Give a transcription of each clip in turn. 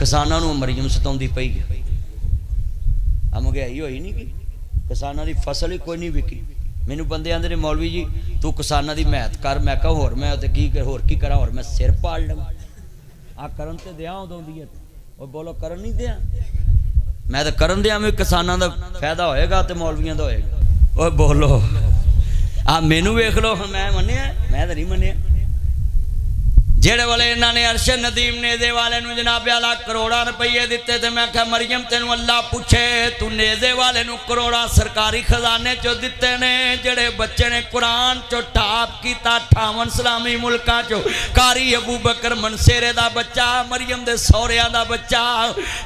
किसानों नूं मरीम सताउंदी पई है। आ महंगाई होई नहीं कि किसानों की फसल ही कोई नहीं विकी। मैनू बंदे आंदे ने मौलवी जी तू किसानों की महत कर, मैं कहा होर मैं तो की करा, होर मैं सिर पाड़ लवां। आ करन ते दियां उदोंदी है और बोलो करन नहीं दियां, मैं तो करन दियां में किसानों का फायदा होएगा तो मौलवियों का होएगा। ओए बोलो आ मैनू वेख लो, मैं मन्निया, मैं तो नहीं मन्निया। जेड़े वाले इन्होंने अरशद नदीम नेजे वाले नूं जनाब आला करोड़ा रुपये दिते थे। मैं क्या मरियम तेनू अल्लाह पूछे तू नेजे वाले नूं करोड़ा सरकारी खजाने चो दिते ने। जेड़े बच्चे ने कुरान चो टाप किया 58 इस्लामी मुल्कां चो, कारी अबू बकर मनसेरे दा बच्चा, मरियम दे सौहरिया दा बच्चा,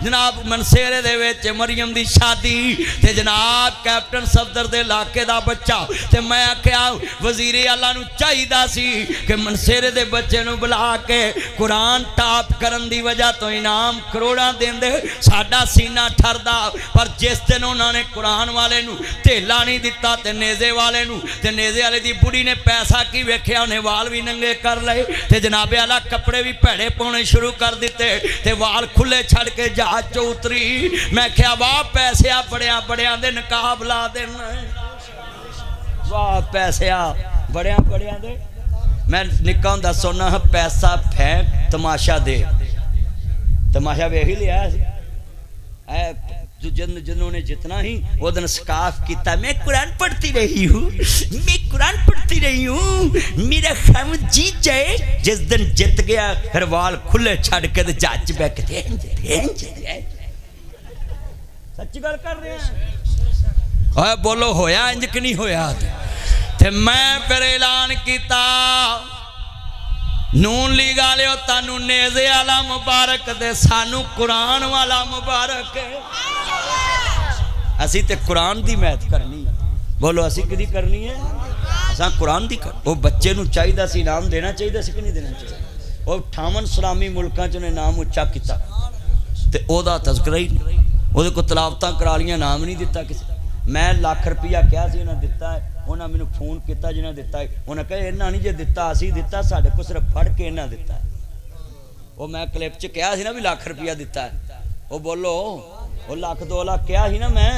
जनाब मनसेरे दे विच मरियम दी शादी ते जनाब कैप्टन सफदर दे इलाके दा बच्चा। ते मैं आख्या वजीरे आला नूं चाहिदा सी कि मनसेरे दे बच्चे नूं बुला के कुरान टाप करन दी वजह तो इनाम करोड़ा देंदे, साडा सीना ठरदा। पर जिस दिन उन्होंने कुरान वाले नूं धेला नहीं दिता ते नेजे वाले नूं, ते नेजे वाले दी बुढ़ी ने पैसा की वेख्या, उन्हें वाल भी नंगे कर लए ते जनाबे आला कपड़े भी भैड़े पाने शुरू कर दिते ते वाल खुले छड़ के जहाज चो उतरी। मैं क्या वाह पैसिया बड़िया बड़िया दे नकाब ला देना, वाह पैसिया बड़िया बड़िया दे। मैं निक्का हुंदा सुनना पैसा फेंक तमाशा दे, तमाशा वेख ही लिया जिन्होंने जितना ही वो दिन स्काफ किया। मैं कुरान पढ़ती रही हूँ, मैं कुरान पढ़ती रही हूँ, मेरा खम जीत जाए। जिस दिन जित गया फिर वाल खुले छड़ के जज बैठते। सच्ची गल कर रहे हैं, बोलो होया इंज कि नहीं होया? ते मैं फिर ऐलान किया नून लीग वालिओ तानू नेजे वाला मुबारक दे, सानू कुरान वाला मुबारक है। असी ते कुरान दी महत करनी, बोलो असी किहदी करनी है? असां कुरान दी कर। वो बच्चे नू चाहिदा सी इनाम देना चाहिए सी कि नहीं देना चाहिए? वो 58 इस्लामी मुल्कां च उन्हें नाम उच्चा किया ते ओहदा तज़किरा ही नहीं, ओहदे को तलावतां करा लियां, नाम नहीं दिता किसी। मैं लाख रुपया कहा सी उन्हें दिता है, उन्हें मैंने फोन किया जिन्हें दिता है, उन्हें कहा इन्हें नहीं जो दिता असी दिता, साढ़े को सिर्फ फड़ के इन्हें दिता है। वो मैं क्लिप च कहा सी ना भी लाख रुपया दिता है, वो बोलो वो लाख 2 लाख कहा ही ना मैं,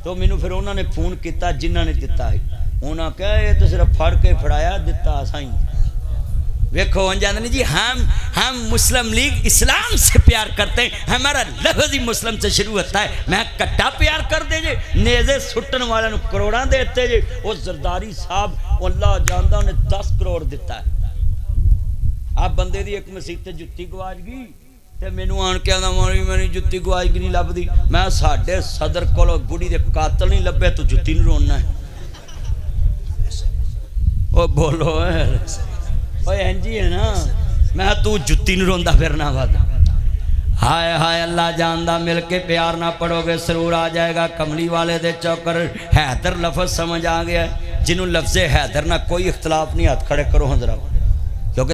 तो मैनू फिर उन्होंने फोन किया जिन्होंने दिता है, उन्हें कहा ये तो सिर्फ फड़ के फड़ाया दिता असा ही। देखो अंजान जी हम मुस्लिम लीग इस्लाम से प्यार करते हैं, हमारा लफ्ज़ ही मुस्लिम से शुरू होता है। मैं कट्टा प्यार कर दे जे, नेजे सुटन वाले करोड़ा देते जे। वो जरदारी साहब अल्लाह जानदा उन्हें 10 करोड़ दिता है। आप बंदे दी एक मसीत ते जुत्ती गवाच गई ते मैनू आन के आंदा मारी मेरी जुत्ती गवाच गई नहीं लभदी। मैं साडे सदर कोलों बुढ़ी दे कातल नहीं लभे, तू जुत्ती नहीं रोना है। ओ बोलो इंजी है ना, मैं तू जुत्ती नहीं रोंदा फिरना वध। हाय हाय अल्लाह जानदा, मिल के प्यार ना पढ़ोगे सरूर आ जाएगा। कमली वाले दे चौकर हैदर लफज समझ आ गया, जिन्होंने लफ्ज़े हैदर ना कोई इख्तलाफ नहीं, हाथ खड़े करो जरा।